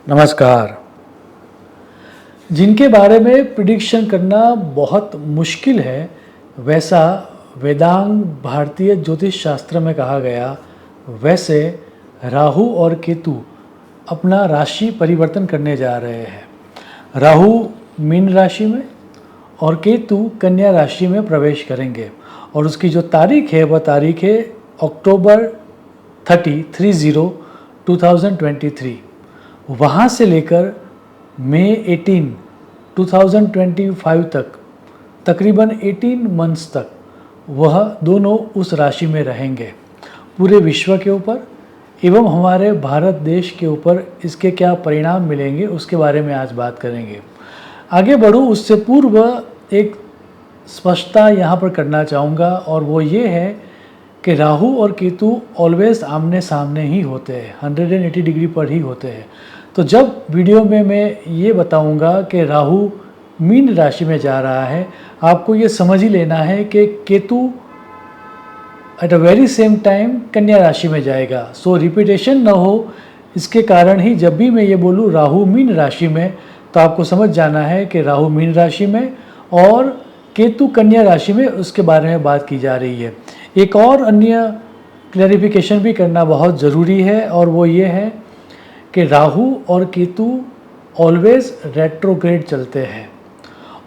नमस्कार। जिनके बारे में प्रिडिक्शन करना बहुत मुश्किल है, वैसा वेदांग भारतीय ज्योतिष शास्त्र में कहा गया, वैसे राहु और केतु अपना राशि परिवर्तन करने जा रहे हैं। राहु मीन राशि में और केतु कन्या राशि में प्रवेश करेंगे और उसकी जो तारीख है वह तारीख है अक्टूबर 30 2023। वहाँ से लेकर मई 18 2025 तक तकरीबन 18 मंथ्स तक वह दोनों उस राशि में रहेंगे। पूरे विश्व के ऊपर एवं हमारे भारत देश के ऊपर इसके क्या परिणाम मिलेंगे उसके बारे में आज बात करेंगे। आगे बढ़ूँ उससे पूर्व एक स्पष्टता यहाँ पर करना चाहूँगा और वो ये है कि राहु और केतु ऑलवेज आमने सामने ही होते हैं, 180 डिग्री पर ही होते हैं। तो जब वीडियो में मैं ये बताऊंगा कि राहु मीन राशि में जा रहा है, आपको ये समझ ही लेना है कि Ketu at a very same time कन्या राशि में जाएगा। सो रिपीटेशन न हो, इसके कारण ही जब भी मैं ये बोलूँ राहु मीन राशि में, तो आपको समझ जाना है कि राहु मीन राशि में और केतु कन्या राशि में, उसके बारे में बात की जा रही है। एक और अन्य क्लैरिफिकेशन भी करना बहुत ज़रूरी है और वो ये है कि राहु और केतु ऑलवेज रेट्रोग्रेड चलते हैं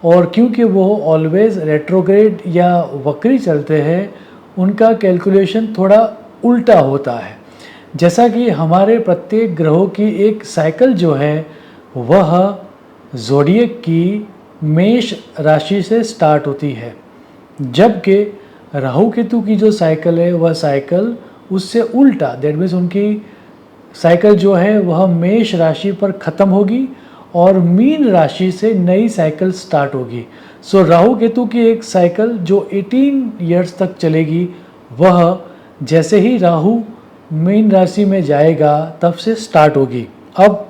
और क्योंकि वो ऑलवेज रेट्रोग्रेड या वक्री चलते हैं, उनका कैलकुलेशन थोड़ा उल्टा होता है। जैसा कि हमारे प्रत्येक ग्रहों की एक साइकिल जो है वह ज़ोडिएक की मेष राशि से स्टार्ट होती है, जबकि राहु केतु की जो साइकिल है वह साइकिल उससे उल्टा, दैट मीन्स उनकी साइकिल जो है वह मेष राशि पर ख़त्म होगी और मीन राशि से नई साइकिल स्टार्ट होगी। सो राहु केतु की एक साइकिल जो 18 इयर्स तक चलेगी, वह जैसे ही राहु मीन राशि में जाएगा तब से स्टार्ट होगी। अब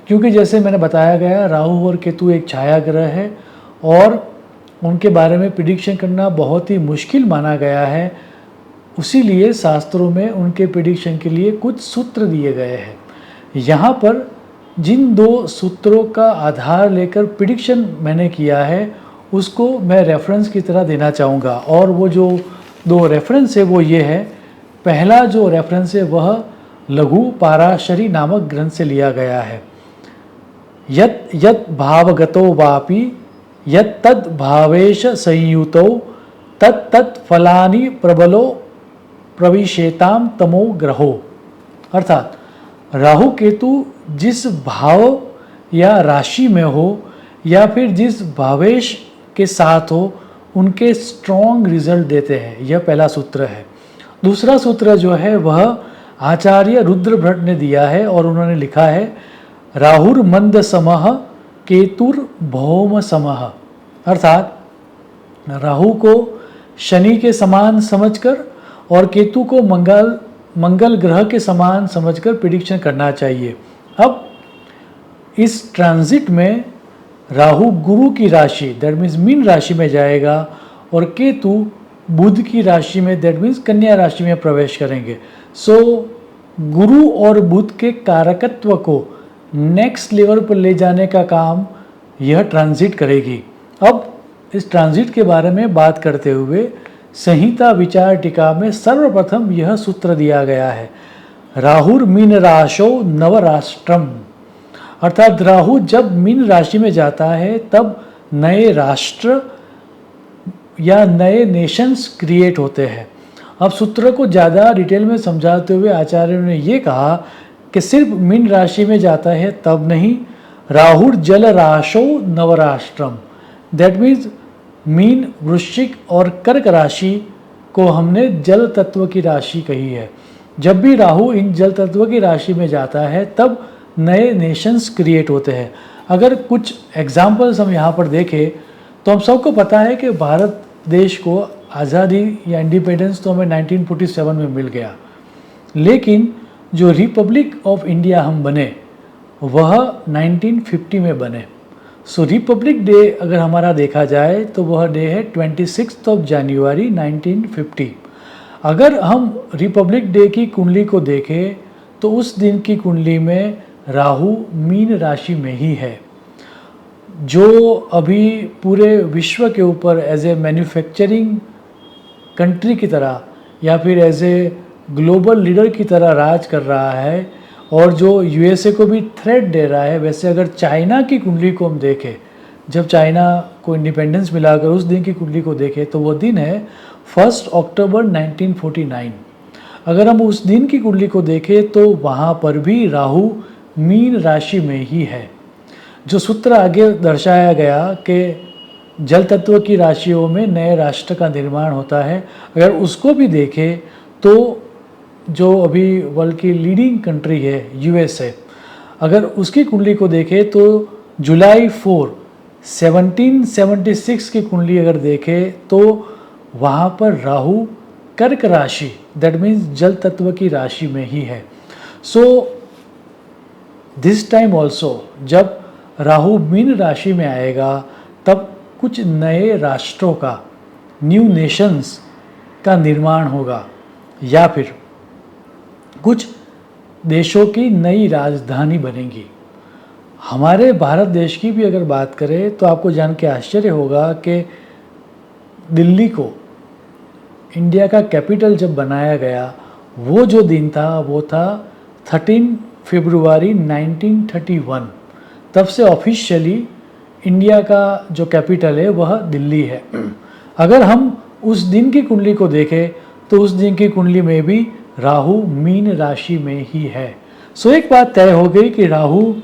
क्योंकि जैसे मैंने बताया गया, राहु और केतु एक छाया ग्रह है और उनके बारे में प्रिडिक्शन करना बहुत ही मुश्किल माना गया है, उसीलिए शास्त्रों में उनके प्रिडिक्शन के लिए कुछ सूत्र दिए गए हैं। यहाँ पर जिन दो सूत्रों का आधार लेकर प्रिडिक्शन मैंने किया है उसको मैं रेफरेंस की तरह देना चाहूँगा और वो जो दो रेफरेंस है वो ये है। पहला जो रेफरेंस है वह लघु पाराशरी नामक ग्रंथ से लिया गया है। यत यत भावगतो वापि यत तद भावेश संयुतो तत् तत् फलानि प्रबलो प्रविशेताम तमो ग्रहो। अर्थात राहु केतु जिस भाव या राशि में हो या फिर जिस भावेश के साथ हो, उनके स्ट्रॉन्ग रिजल्ट देते हैं। यह पहला सूत्र है। दूसरा सूत्र जो है वह आचार्य रुद्र भट्ट ने दिया है और उन्होंने लिखा है राहुर मंद समः केतुर भौम समः। अर्थात राहु को शनि के समान समझकर और केतु को मंगल ग्रह के समान समझकर प्रिडिक्शन करना चाहिए। अब इस ट्रांजिट में राहु गुरु की राशि दैट मीन्स मीन राशि में जाएगा और केतु बुध की राशि में दैट मीन्स कन्या राशि में प्रवेश करेंगे। सो गुरु और बुध के कारकत्व को नेक्स्ट लेवल पर ले जाने का काम यह ट्रांजिट करेगी। अब इस ट्रांजिट के बारे में बात करते हुए संहिता विचार टीका में सर्वप्रथम यह सूत्र दिया गया है, राहुर मीन राशो नवराष्ट्रम। अर्थात राहु जब मीन राशि में जाता है तब नए राष्ट्र या नए नेशंस क्रिएट होते हैं। अब सूत्र को ज़्यादा डिटेल में समझाते हुए आचार्यों ने ये कहा कि सिर्फ मीन राशि में जाता है तब नहीं, राहुर जल राशो नवराष्ट्रम। दैट मीन्स मीन, वृश्चिक और कर्क राशि को हमने जल तत्व की राशि कही है। जब भी राहु इन जल तत्व की राशि में जाता है तब नए नेशंस क्रिएट होते हैं। अगर कुछ एग्जाम्पल्स हम यहाँ पर देखें तो हम सबको पता है कि भारत देश को आज़ादी या इंडिपेंडेंस तो हमें 1947 में मिल गया, लेकिन जो रिपब्लिक ऑफ इंडिया हम बने वह 1950 में बने। सो रिपब्लिक डे अगर हमारा देखा जाए तो वह डे है 26 जनवरी 1950। अगर हम रिपब्लिक डे की कुंडली को देखें तो उस दिन की कुंडली में राहु मीन राशि में ही है, जो अभी पूरे विश्व के ऊपर एज ए मैन्युफैक्चरिंग कंट्री की तरह या फिर एज ए ग्लोबल लीडर की तरह राज कर रहा है और जो यूएसए को भी थ्रेट दे रहा है। वैसे अगर चाइना की कुंडली को हम देखें, जब चाइना को इंडिपेंडेंस मिला, अगर उस दिन की कुंडली को देखें तो वो दिन है 1 अक्टूबर 1949। अगर हम उस दिन की कुंडली को देखें तो वहाँ पर भी राहु मीन राशि में ही है। जो सूत्र आगे दर्शाया गया कि जल तत्व की राशियों में नए राष्ट्र का निर्माण होता है, अगर उसको भी देखें तो जो अभी वर्ल्ड की लीडिंग कंट्री है यूएसए, अगर उसकी कुंडली को देखें तो जुलाई 4, 1776 की कुंडली अगर देखें तो वहाँ पर राहु कर्क राशि, दैट मीन्स जल तत्व की राशि में ही है। सो दिस टाइम ऑल्सो जब राहु मीन राशि में आएगा तब कुछ नए राष्ट्रों का, न्यू नेशंस का निर्माण होगा या फिर कुछ देशों की नई राजधानी बनेगी। हमारे भारत देश की भी अगर बात करें तो आपको जान के आश्चर्य होगा कि दिल्ली को इंडिया का कैपिटल जब बनाया गया, वो जो दिन था वो था 13 फरवरी 1931। तब से ऑफिशियली इंडिया का जो कैपिटल है वह दिल्ली है। अगर हम उस दिन की कुंडली को देखें तो उस दिन की कुंडली में भी राहु मीन राशि में ही है। सो एक बात तय हो गई कि राहु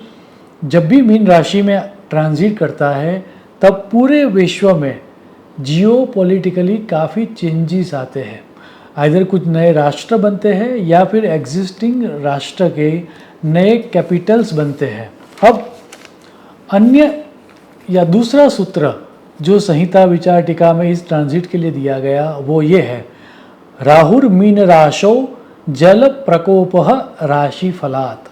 जब भी मीन राशि में ट्रांजिट करता है तब पूरे विश्व में जियो पॉलिटिकली काफ़ी चेंजेस आते हैं। आइदर कुछ नए राष्ट्र बनते हैं या फिर एग्जिस्टिंग राष्ट्र के नए कैपिटल्स बनते हैं। अब अन्य या दूसरा सूत्र जो संहिता विचार टीका में इस ट्रांजिट के लिए दिया गया वो ये है, राहुर मीन राशो जल प्रकोप राशि फलात।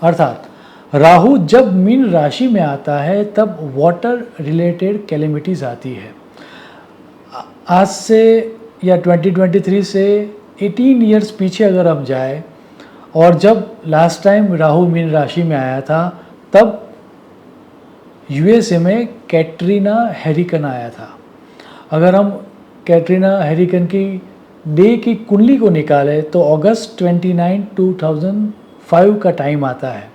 अर्थात राहु जब मीन राशि में आता है तब वाटर रिलेटेड कैलेमिटीज आती है। आज से या 2023 से 18 इयर्स पीछे अगर हम जाए और जब लास्ट टाइम राहु मीन राशि में आया था तब यूएसए में कैटरीना हैरिकन आया था। अगर हम कैटरीना हैरिकन की डे की कुंडली को निकालें तो अगस्त 29, 2005 का टाइम आता है।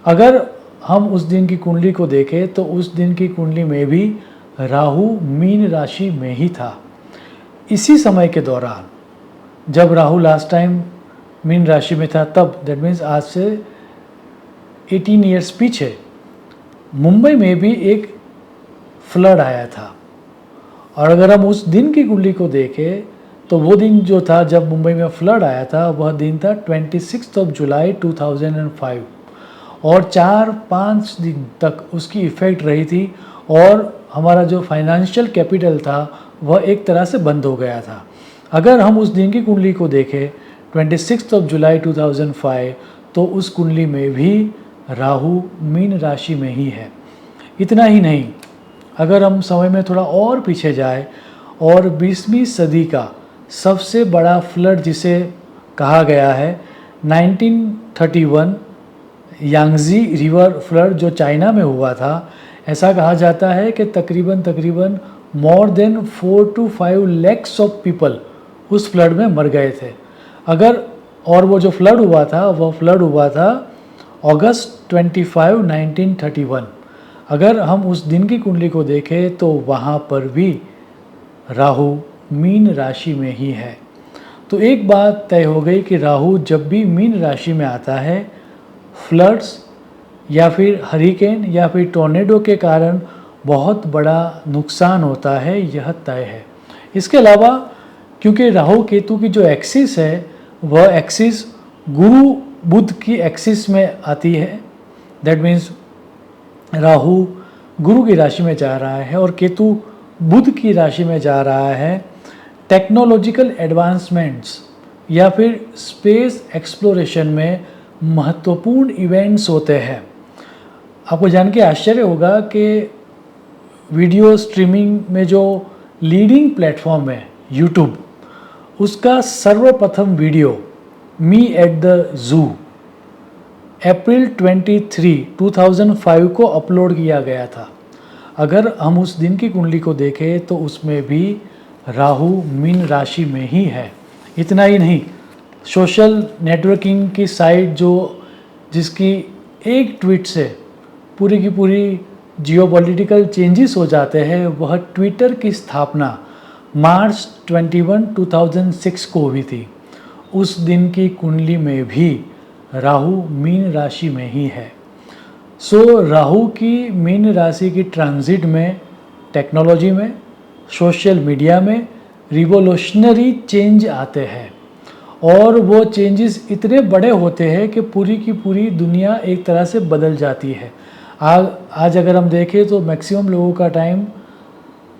अगर हम उस दिन की कुंडली को देखें तो उस दिन की कुंडली में भी राहु मीन राशि में ही था। इसी समय के दौरान जब राहु लास्ट टाइम मीन राशि में था तब, दैट मीन्स आज से 18 इयर्स पीछे, मुंबई में भी एक फ्लड आया था। और अगर हम उस दिन की कुंडली को देखें तो वो दिन जो था जब मुंबई में फ्लड आया था वह दिन था 26 जुलाई 2005 और 4-5 दिन तक उसकी इफ़ेक्ट रही थी और हमारा जो फाइनेंशियल कैपिटल था वह एक तरह से बंद हो गया था। अगर हम उस दिन की कुंडली को देखें 26 जुलाई 2005 तो उस कुंडली में भी राहु मीन राशि में ही है। इतना ही नहीं, अगर हम समय में थोड़ा और पीछे जाए और 20वीं सदी का सबसे बड़ा फ्लड जिसे कहा गया है 1931 यांगजी रिवर फ्लड जो चाइना में हुआ था, ऐसा कहा जाता है कि तकरीबन more than 4 to 5 lakhs of people उस फ्लड में मर गए थे। अगर और वो जो फ्लड हुआ था वह फ्लड हुआ था अगस्त 25, 1931। अगर हम उस दिन की कुंडली को देखें तो वहाँ पर भी राहु मीन राशि में ही है। तो एक बात तय हो गई कि राहु जब भी मीन राशि में आता है फ्लड्स या फिर हरिकेन या फिर टॉर्नेडो के कारण बहुत बड़ा नुकसान होता है, यह तय है। इसके अलावा क्योंकि राहु केतु की जो एक्सिस है वह एक्सिस गुरु बुध की एक्सिस में आती है, दैट मीन्स राहु गुरु की राशि में जा रहा है और केतु बुध की राशि में जा रहा है। टेक्नोलॉजिकल एडवांसमेंट्स या फिर स्पेस एक्सप्लोरेशन में महत्वपूर्ण इवेंट्स होते हैं। आपको जान के आश्चर्य होगा कि वीडियो स्ट्रीमिंग में जो लीडिंग प्लेटफॉर्म है यूट्यूब, उसका सर्वप्रथम video me at the zoo अप्रैल 23, 2005 को अपलोड किया गया था। अगर हम उस दिन की कुंडली को देखें तो उसमें भी राहु मीन राशि में ही है। इतना ही नहीं, सोशल नेटवर्किंग की साइट जिसकी एक ट्वीट से पूरी की पूरी जियोपॉलिटिकल चेंजेस हो जाते हैं, वह ट्विटर की स्थापना मार्च 21, 2006 को हुई थी। उस दिन की कुंडली में भी राहु मीन राशि में ही है। राहु की मीन राशि की ट्रांजिट में टेक्नोलॉजी में, सोशल मीडिया में रिवोल्यूशनरी चेंज आते हैं और वो चेंजेस इतने बड़े होते हैं कि पूरी की पूरी दुनिया एक तरह से बदल जाती है। आज अगर हम देखें तो मैक्सिमम लोगों का टाइम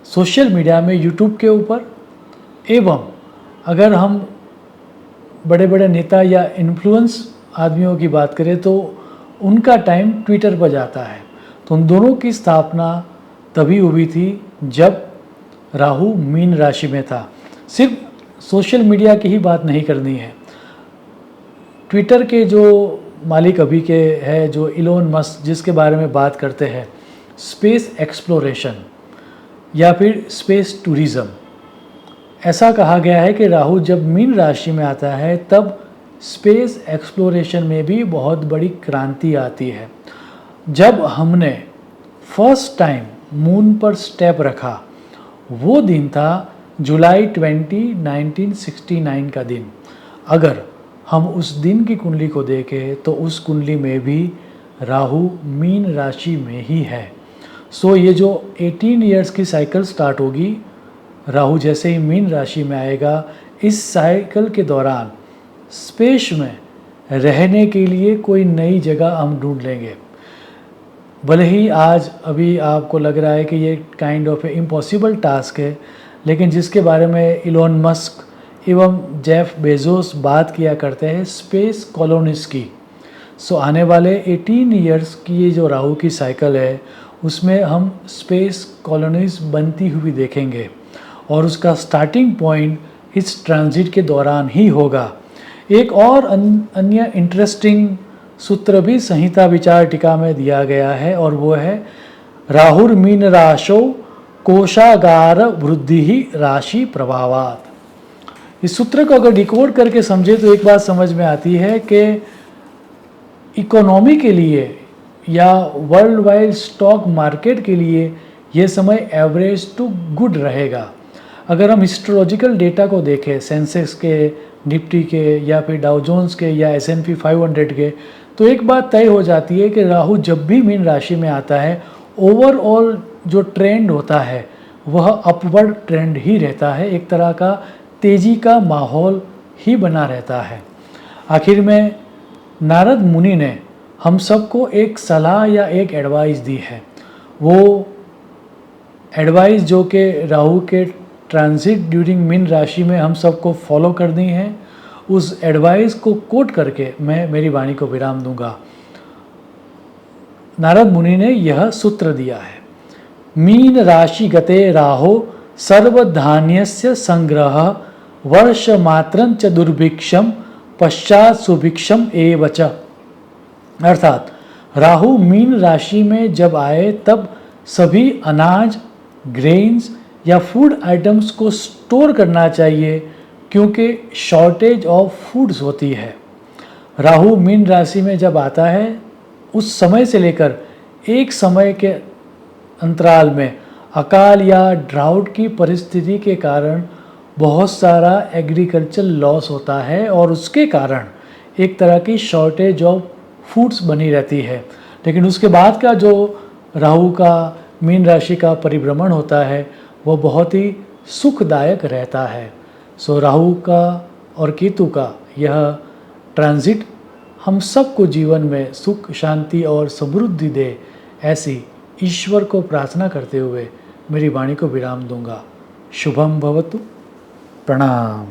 सोशल मीडिया में, यूट्यूब के ऊपर, एवं अगर हम बड़े बड़े नेता या इन्फ्लुएंस आदमियों की बात करें तो उनका टाइम ट्विटर पर जाता है। तो उन दोनों की स्थापना तभी हुई थी जब राहु मीन राशि में था। सिर्फ सोशल मीडिया की ही बात नहीं करनी है। ट्विटर के जो मालिक अभी के है, जो इलोन मस्क, जिसके बारे में बात करते हैं, स्पेस एक्सप्लोरेशन या फिर स्पेस टूरिज़्म, ऐसा कहा गया है कि राहु जब मीन राशि में आता है तब स्पेस एक्सप्लोरेशन में भी बहुत बड़ी क्रांति आती है। जब हमने फर्स्ट टाइम मून पर स्टेप रखा, वो दिन था जुलाई 20, 1969 का दिन। अगर हम उस दिन की कुंडली को देखें तो उस कुंडली में भी राहु मीन राशि में ही है। ये जो 18 इयर्स की साइकिल स्टार्ट होगी, राहु जैसे ही मीन राशि में आएगा, इस साइकिल के दौरान स्पेस में रहने के लिए कोई नई जगह हम ढूंढ लेंगे। भले ही आज अभी आपको लग रहा है कि ये kind of A impossible task है, लेकिन जिसके बारे में इलोन मस्क एवं जेफ बेजोस बात किया करते हैं, स्पेस कॉलोनीज की। आने वाले 18 इयर्स की ये जो राहु की साइकिल है, उसमें हम स्पेस कॉलोनीज बनती हुई देखेंगे और उसका स्टार्टिंग पॉइंट इस ट्रांजिट के दौरान ही होगा। एक और अन्य इंटरेस्टिंग सूत्र भी संहिता विचार टीका में दिया गया है और वो है राहुर मीन राशो कोशागार वृद्धि ही राशि प्रभावात। इस सूत्र को अगर डिकोड करके समझे तो एक बात समझ में आती है कि इकोनॉमी के लिए या वर्ल्ड वाइड स्टॉक मार्केट के लिए ये समय एवरेज टू गुड रहेगा। अगर हम हिस्टोलॉजिकल डेटा को देखें, सेंसेक्स के, निफ्टी के या फिर डाउ जोन्स के या S&P 500 के, तो एक बात तय हो जाती है कि राहु जब भी मीन राशि में आता है, ओवरऑल जो ट्रेंड होता है वह अपवर्ड ट्रेंड ही रहता है। एक तरह का तेजी का माहौल ही बना रहता है। आखिर में नारद मुनि ने हम सबको एक सलाह या एक एडवाइस दी है। वो एडवाइस जो कि राहु के ट्रांजिट ड्यूरिंग मीन राशि में हम सबको फॉलो करनी है, उस एडवाइस को कोट करके मैं मेरी वाणी को विराम दूंगा। नारद मुनि ने यह सूत्र दिया है, मीन राशि गते राहो सर्वधान्यस्य संग्रह वर्ष मात्रं च दुर्भिक्षम पश्चात सुभिक्षम एव च। अर्थात राहु मीन राशि में जब आए तब सभी अनाज, ग्रेन्स या फूड आइटम्स को स्टोर करना चाहिए, क्योंकि शॉर्टेज ऑफ फूड्स होती है। राहु मीन राशि में जब आता है, उस समय से लेकर एक समय के अंतराल में अकाल या ड्राउट की परिस्थिति के कारण बहुत सारा एग्रीकल्चर लॉस होता है और उसके कारण एक तरह की शॉर्टेज ऑफ फूड्स बनी रहती है। लेकिन उसके बाद का जो राहु का मीन राशि का परिभ्रमण होता है वो बहुत ही सुखदायक रहता है। राहु का और केतु का यह ट्रांजिट हम सबको जीवन में सुख, शांति और समृद्धि दे, ऐसी ईश्वर को प्रार्थना करते हुए मेरी वाणी को विराम दूंगा। शुभम भवतु। प्रणाम।